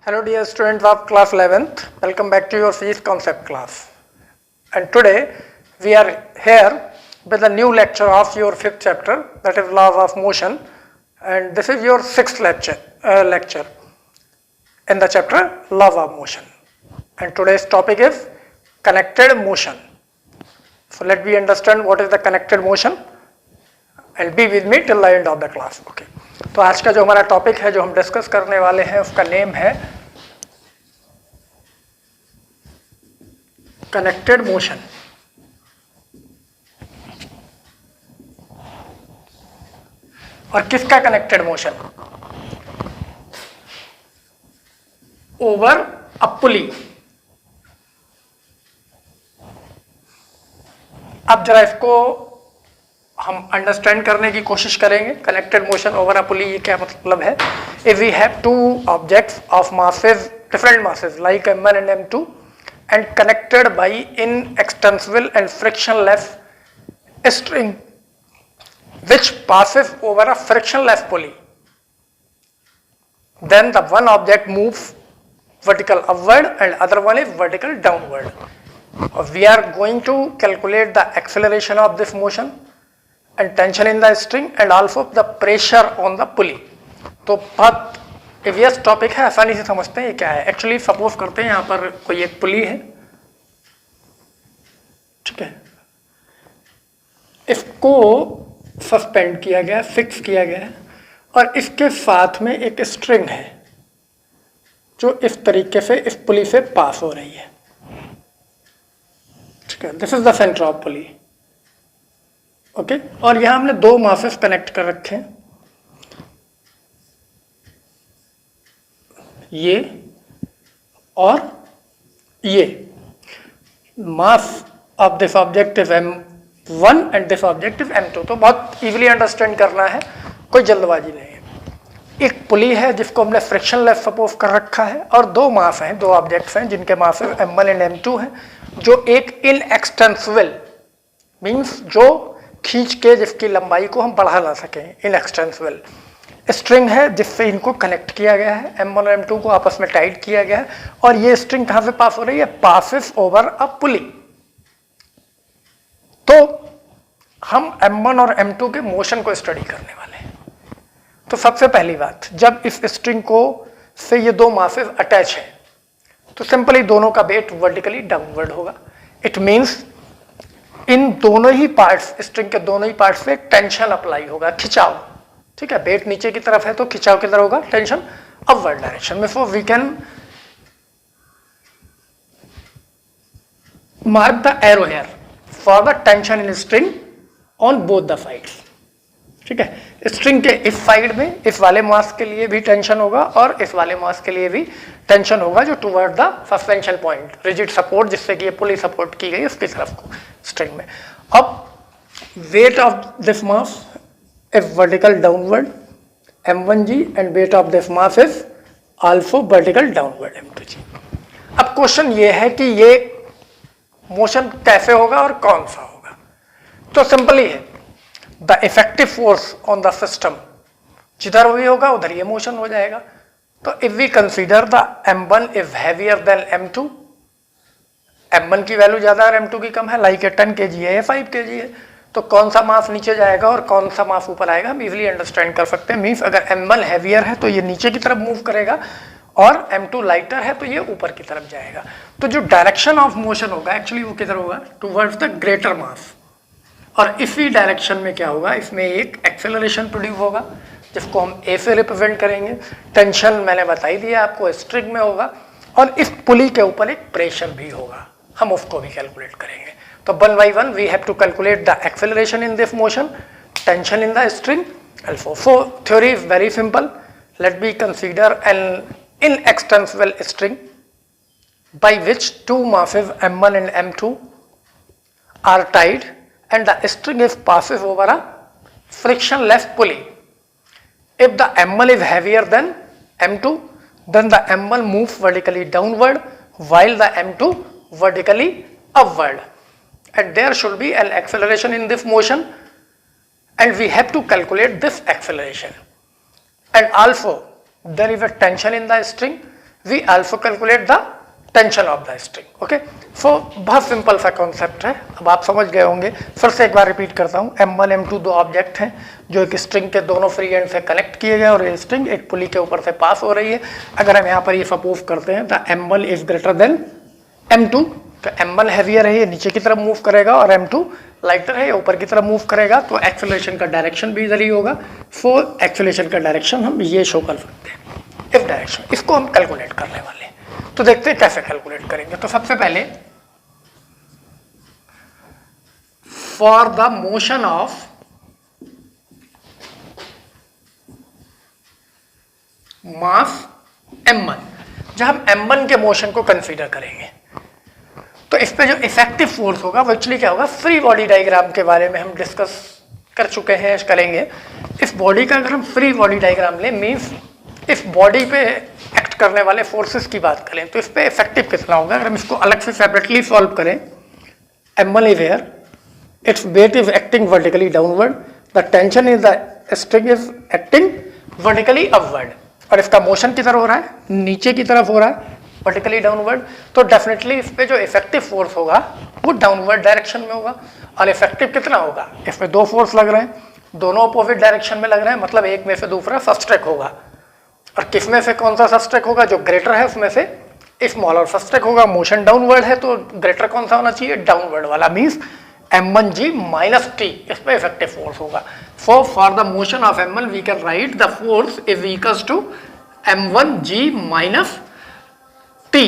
Hello dear students of class 11th, welcome back to your physics concept class. And today we are here with a new lecture of your 5th chapter, that is laws of motion, and this is your 6th lecture in the chapter laws of motion. And today's topic is connected motion. So let me understand what is the connected motion and be with me till the end of the class. Okay. तो आज का जो हमारा topic है जो हम discuss करने वाले हैं उसका नेम है कनेक्टेड मोशन। और किसका connected motion? Over a pulley. अब जरा इसको हम अंडरस्टैंड करने की कोशिश करेंगे। Connected motion over a pulley, ये क्या मतलब है? If we have two objects of masses, different masses like m1 and m2 and connected by inextensible and frictionless string which passes over a frictionless pulley, then the one object moves vertical upward and other one is vertical downward. We are going to calculate the acceleration of this motion and tension in the string and also the pressure on the pulley. तो बहुत एवियस topic है, आसानी से समझते हैं ये क्या है। एक्चुअली सपोज करते हैं यहाँ पर कोई एक पुली है, ठीक है, इसको सस्पेंड किया गया, फिक्स किया गया है और इसके साथ में एक स्ट्रिंग है जो इस तरीके से इस पुली से पास हो रही है, ठीक है। This is the centre of pulley, okay. और यहां हमने दो मासेस कनेक्ट कर रखे हैं, ये और ये। Mass of this object is m1 and this object is m2। तो बहुत इजीली अंडरस्टैंड करना है, कोई जल्दबाजी नहीं है। एक पुली है जिसको हमने फ्रिक्शनलेस सपोज कर रखा है और दो मास हैं, दो ऑब्जेक्ट्स हैं जिनके मास m1 एंड m2 हैं, जो एक इनएक्सटेंसिबल मीन्स जो खींच के जिसकी लंबाई को हम बढ़ा ना सकें, इनएक्सटेंसिबल स्ट्रिंग है जिससे इनको कनेक्ट किया गया है, m1 और m2 को आपस में टाइट किया गया है। और ये स्ट्रिंग कहां से पास हो रही है? पासेस ओवर अ पुली। तो हम m1 और m2 के मोशन को स्टडी करने वाले हैं। तो सबसे पहली बात, जब इस स्ट्रिंग को से ये दो मासेस अटैच है तो सिंपली दोनों का वेट वर्टिकली डाउनवर्ड होगा। इट मींस इन दोनों ही पार्ट्स, स्ट्रिंग के दोनों ही पार्ट्स पे टेंशन अप्लाई होगा, खिंचाव, ठीक है। वेट नीचे की तरफ है तो खिंचाव किधर होगा? टेंशन अपवर्ड डायरेक्शन में। So we can mark the arrow here for the tension in string on both the sides, ठीक है। स्ट्रिंग के इस साइड में इस वाले मास के लिए भी टेंशन होगा और इस वाले मास के लिए भी टेंशन होगा जो toward the suspension point, rigid support जिससे कि ये पुली सपोर्ट की गई उसकी तरफ को स्ट्रिंग में। अब weight of this mass is vertical downward m1g and weight of this mass is also vertical downward m2g। अब क्वेश्चन ये है कि ये मोशन कैसे होगा और कौन सा होगा? तो सिंपली है, the effective force on the system जिधर भी होगा उधर ये मोशन हो जाएगा। तो if we consider the m1 is heavier then m2, m1 की वैल्यू ज्यादा और m2 की कम है, लाइक 10 kg है या 5 kg है, तो कौन सा मास नीचे जाएगा और कौन सा मास ऊपर आएगा हम इजीली अंडरस्टैंड कर सकते हैं। मीन्स अगर m1 हैवियर है तो ये नीचे की तरफ मूव करेगा और m2 लाइटर है तो ये ऊपर की तरफ जाएगा। तो जो डायरेक्शन ऑफ मोशन होगा एक्चुअली वो किधर होगा? टुवर्ड्स द ग्रेटर मास। और इसी डायरेक्शन में क्या होगा? इसमें एक एक्सेलरेशन प्रोड्यूस होगा जिसको हम a से रिप्रेजेंट करेंगे। टेंशन मैंने बताई दिया आपको, स्ट्रिंग में होगा और इस पुली के ऊपर एक प्रेशर भी होगा, हम उसको भी कैलकुलेट करेंगे। तो one by one we have to calculate the acceleration in this motion, tension in the string also. So theory is very simple. Let me consider an inextensible string by which two masses m1 and m2 are tied and the string is passes over a frictionless pulley. If the m1 is heavier than m2, then the m1 moves vertically downward while the m2 vertically upward. And there should be an acceleration in this motion and we have to calculate this acceleration. And also there is a tension in the string we also calculate the tension of the string. Okay, so बहुत simple सा concept है, अब आप समझ गए होंगे. फिर से एक बार रिपीट करता हूँ. M1 M2 दो ऑब्जेक्ट हैं जो एक स्ट्रिंग के दोनों फ्री एंड से कनेक्ट किए गए और ये स्ट्रिंग एक पुली के ऊपर से पास हो रही है. अगर हम यहाँ पर ये सपोज करते हैं तो M1 is greater than M2, तो M1 हैवियर है, ये नीचे की तरफ मूव करेगा और M2 लाइटर है, ये ऊपर की तरफ मूव करेगा, तो एक्सेलरेशन का डायरेक्शन भी इधर ही होगा. सो एक्सेलरेशन का डायरेक्शन हम ये शो कर सकते हैं, इस डायरेक्शन. इसको हम कैलकुलेट करने वाले हैं. तो देखते हैं कैसे कैलकुलेट करेंगे. तो सबसे पहले for the motion of mass M1, जब हम M1 के मोशन को कंसीडर करेंगे तो इस पे जो इफेक्टिव फोर्स होगा वो एक्चुअली क्या होगा, फ्री बॉडी डायग्राम के बारे में हम डिस्कस कर चुके हैं, करेंगे. इस बॉडी का अगर हम फ्री बॉडी डायग्राम लें, मीन्स इस बॉडी पे एक्ट करने वाले फोर्सेस की बात करें, तो इस पे इफेक्टिव कितना होगा. अगर हम इसको अलग से सेपरेटली सॉल्व करें, M1 is here, its weight is acting vertically downward, the tension is the string is acting vertically upward, और इसका मोशन किधर हो रहा है, नीचे की तरफ हो रहा है, वर्टिकली डाउनवर्ड. तो डेफिनेटली इस पे जो इफेक्टिव फोर्स होगा वो डाउनवर्ड डायरेक्शन में होगा. और इफेक्टिव कितना होगा, इसमें दो फोर्स लग रहे हैं, दोनों अपोजिट डायरेक्शन में लग रहे हैं, मतलब एक में से दूसरा सब्सट्रैक्ट होगा. और किस में से कौन सा सब्सट्रैक्ट होगा, जो ग्रेटर है उसमें से स्मॉल और सब्सट्रैक्ट होगा. मोशन डाउनवर्ड है तो ग्रेटर कौन सा होना चाहिए, डाउनवर्ड वाला, मीन्स M1G माइनस T, इस पे इफेक्टिव फोर्स होगा. So for the motion of M1 we can write the force is equals to M1G minus T,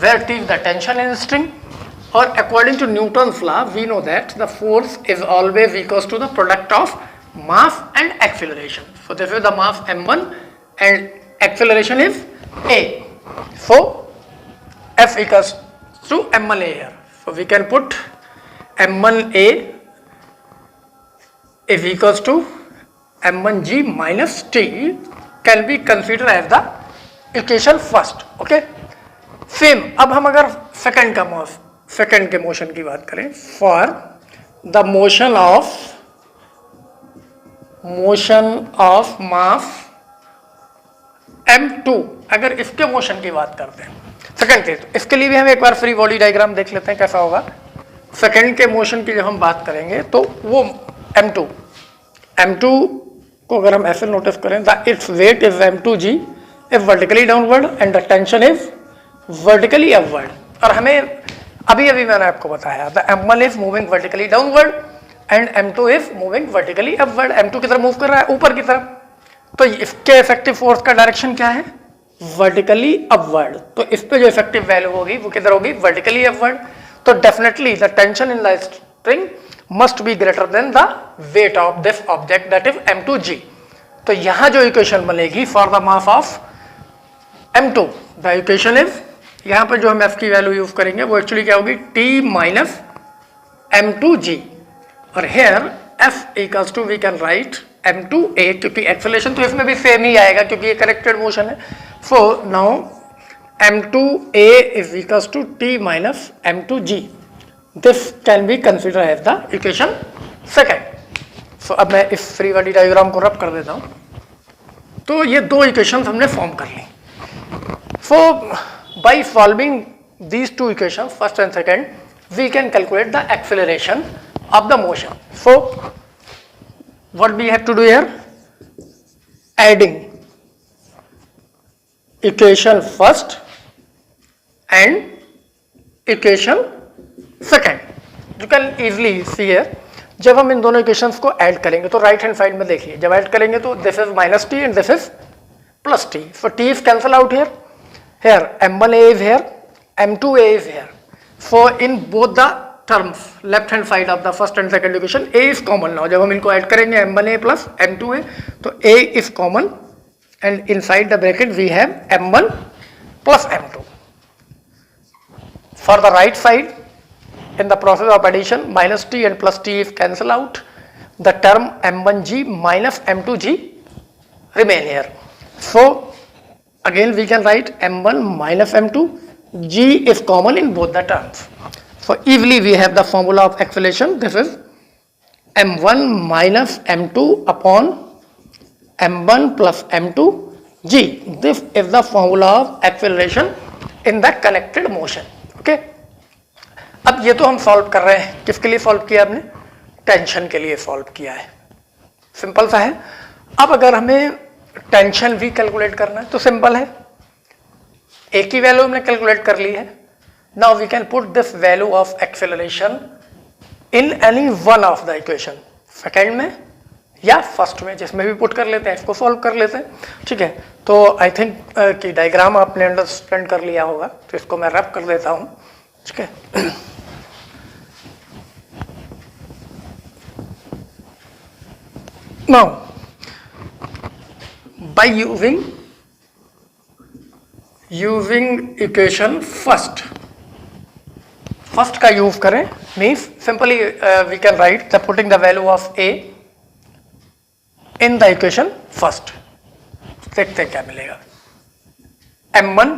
where T is the tension in the string, or according to Newton's law we know that the force is always equals to the product of mass and acceleration. So this is the mass M1 and acceleration is A. So F equals to M1A here. So we can put M1A is equals to M1G minus T can be considered as the equation first. Okay. Same अब हम अगर second के motion की बात करें, for the motion of mass M2, अगर इसके motion की बात करते हैं सेकंड के, तो इसके लिए भी हम एक बार फ्री बॉडी डायग्राम देख लेते हैं कैसा होगा. सेकंड के मोशन की जब हम बात करेंगे तो वो M2 को अगर हम ऐसे नोटिस करें, the its weight is M2G is vertically downward and the tension is vertically upward. और हमें अभी मैंने आपको बताया the M1 is moving vertically downward and M2 is moving vertically upward. M2 की तरफ मूव कर रहा है ऊपर की तरफ, तो इसके इफेक्टिव फोर्स का डायरेक्शन क्या है, वर्टिकली अपवर्ड. तो इस पे जो इफेक्टिव वैल्यू होगी वो किधर होगी, वर्टिकली अपवर्ड. तो definitely the tension in the string must be greater than the weight of this object that is M2G. तो यहां जो इक्वेशन बनेगी for the mass of M2, the equation is, यहाँ पर जो हम F की वैल्यू यूज करेंगे वो एक्चुअली क्या होगी, T माइनस M2G, और here F equals to we can write M2A, क्योंकि एक्सेलरेशन तो इसमें भी सेम ही आएगा क्योंकि ये करेक्टेड मोशन है. So now M2A is equals to T minus M2G. This can be consider as the equation second. So अब मैं इस फ्री बॉडी डायग्राम को रब कर देता हूँ. तो ये दो इक्वेशन हमने फॉर्म कर ली. सो by solving these two equations, first and second, we can calculate the acceleration of the motion. So what we have to do here, adding equation first and equation second. You can easily see here, जब हम इन दोनों equations को add करेंगे तो right hand side में देखिए, जब add करेंगे तो this is minus T and this is plus T. So T is cancel out here. Here M1A is here, M2A is here. So in both the terms, left hand side of the first and second equation, A is common now. जब हम इनको add करेंगे M1A plus M2A, तो A is common and inside the bracket we have M1 plus M2. For the right side, in the process of addition, minus T and plus T is cancel out. The term M1G minus M2G remain here. So again we can write M1 minus M2, G is common in both the terms. So easily we have the formula of acceleration. This is M1 minus M2 upon M1 plus M2 G. This is the formula of acceleration in the connected motion. Okay, अब ये तो हम solve कर रहे हैं, किसके लिए solve किया आपने? टेंशन के लिए सॉल्व किया है, सिंपल सा है। अब अगर हमें टेंशन भी कैलकुलेट करना है तो सिंपल है, एक ही वैल्यू हमने कैलकुलेट कर ली है। Now we can put this value of acceleration in any one of the equation, second में या फर्स्ट में, जिसमें भी पुट कर लेते हैं, इसको सॉल्व कर लेते हैं, ठीक है। तो आई थिंक कि डायग्राम आपने अंडरस्टैंड कर लिया होगा, तो इसको मैं रैप कर देता हूं, ठीक है। Now by using equation first का यूज करें, means simply we can write the putting the value of A in the equation first. देखते हैं क्या मिलेगा। m1,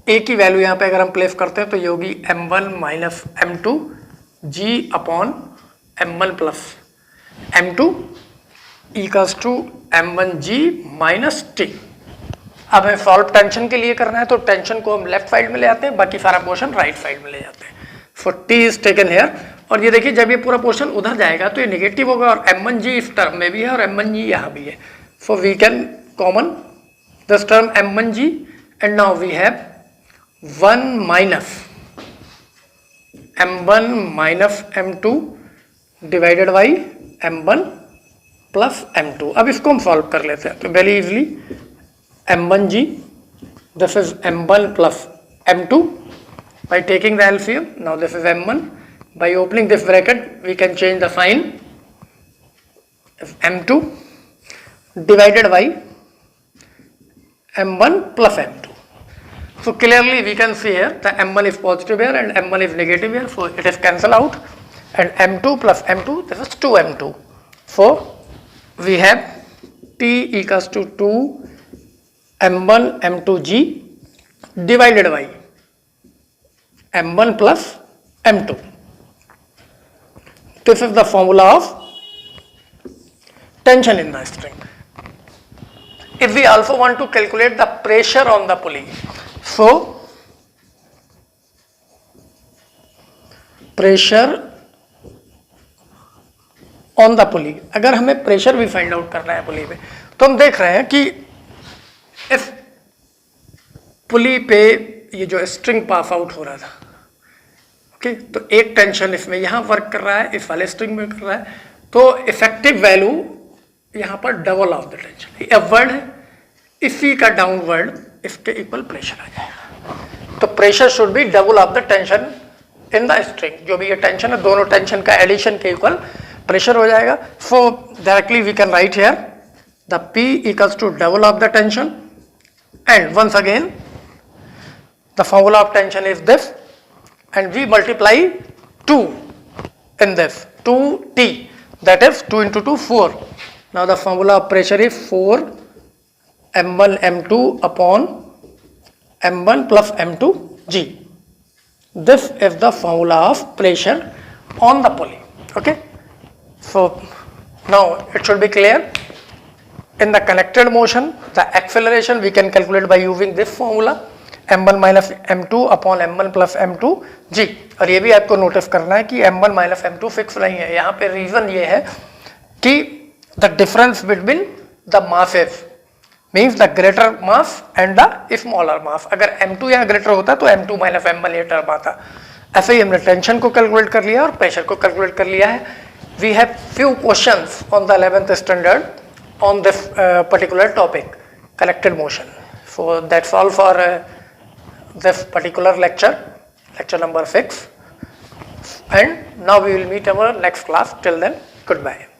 ए की वैल्यू यहां पे अगर हम प्लेस करते हैं तो ये होगी m1 minus m2 g upon m1 plus m2 equals to m1 g minus t। अब हमें सॉल्व टेंशन के लिए करना है, तो टेंशन को हम लेफ्ट साइड में ले आते हैं, बाकी सारा पोर्शन राइट साइड में ले जाते हैं। सो t इज टेकन हेयर, और ये देखिए जब ये पूरा पोर्शन उधर जाएगा तो ये नेगेटिव होगा, और m1g इस टर्म में भी है और m1g यहाँ भी है। So we can common this term m1g, and now we have 1 minus m1 minus m2 divided by m1 plus m2। अब इसको हम सॉल्व कर लेते हैं, तो very easily m1g, this is m1 plus m2 by taking the LCM. Now this is m1, by opening this bracket we can change the sign, m2 divided by m1 plus m2. So clearly we can see here the m1 is positive here and m1 is negative here, so it is cancel out, and m2 plus m2, this is 2m2. So we have t equals to 2 m1 m2g divided by m1 plus m2. This is the formula of tension in the string. If we also want to calculate the pressure on the pulley, so pressure on the pulley, अगर हमें pressure भी find out करना है पुली पे, तो हम देख रहे हैं कि इस पुली पे ये जो स्ट्रिंग पास आउट हो रहा था, ओके, तो एक टेंशन इसमें यहाँ वर्क कर रहा है, इस वाले स्ट्रिंग में कर रहा है, तो इफेक्टिव वैल्यू यहाँ पर double of the tension, upward है, इसी का डाउनवर्ड इसके इक्वल प्रेशर आ जाएगा। तो pressure should be double of the tension in the string, जो भी ये टेंशन है दोनों टेंशन का एडिशन के इक्वल प्रेशर हो जाएगा। So directly we can write here the P equals to double of the tension, and once again the formula of tension is this, and we multiply 2 in this, 2t, that is 2 into 2 4. Now the formula of pressure is 4 m1 m2 upon m1 plus m2 g. This is the formula of pressure on the pulley. Okay, so now it should be clear. In the connected motion, the acceleration we can calculate by using this formula, m1 minus m2 upon m1 plus m2 g। और ये भी आपको notice करना है कि m1 minus m2 fix नहीं है, यहाँ पे रीजन ये है कि the difference between the masses means the greater mass and the smaller mass। अगर m2 यहाँ ग्रेटर होता तो m2 minus m1 ये टर्म आता। ऐसे ही हमने टेंशन को कैलकुलेट कर लिया और प्रेशर को कैलकुलेट कर लिया है। We have few questions on the 11th standard on this particular topic, connected motion. So that's all for this particular lecture number 6, and now we will meet our next class. Till then, goodbye.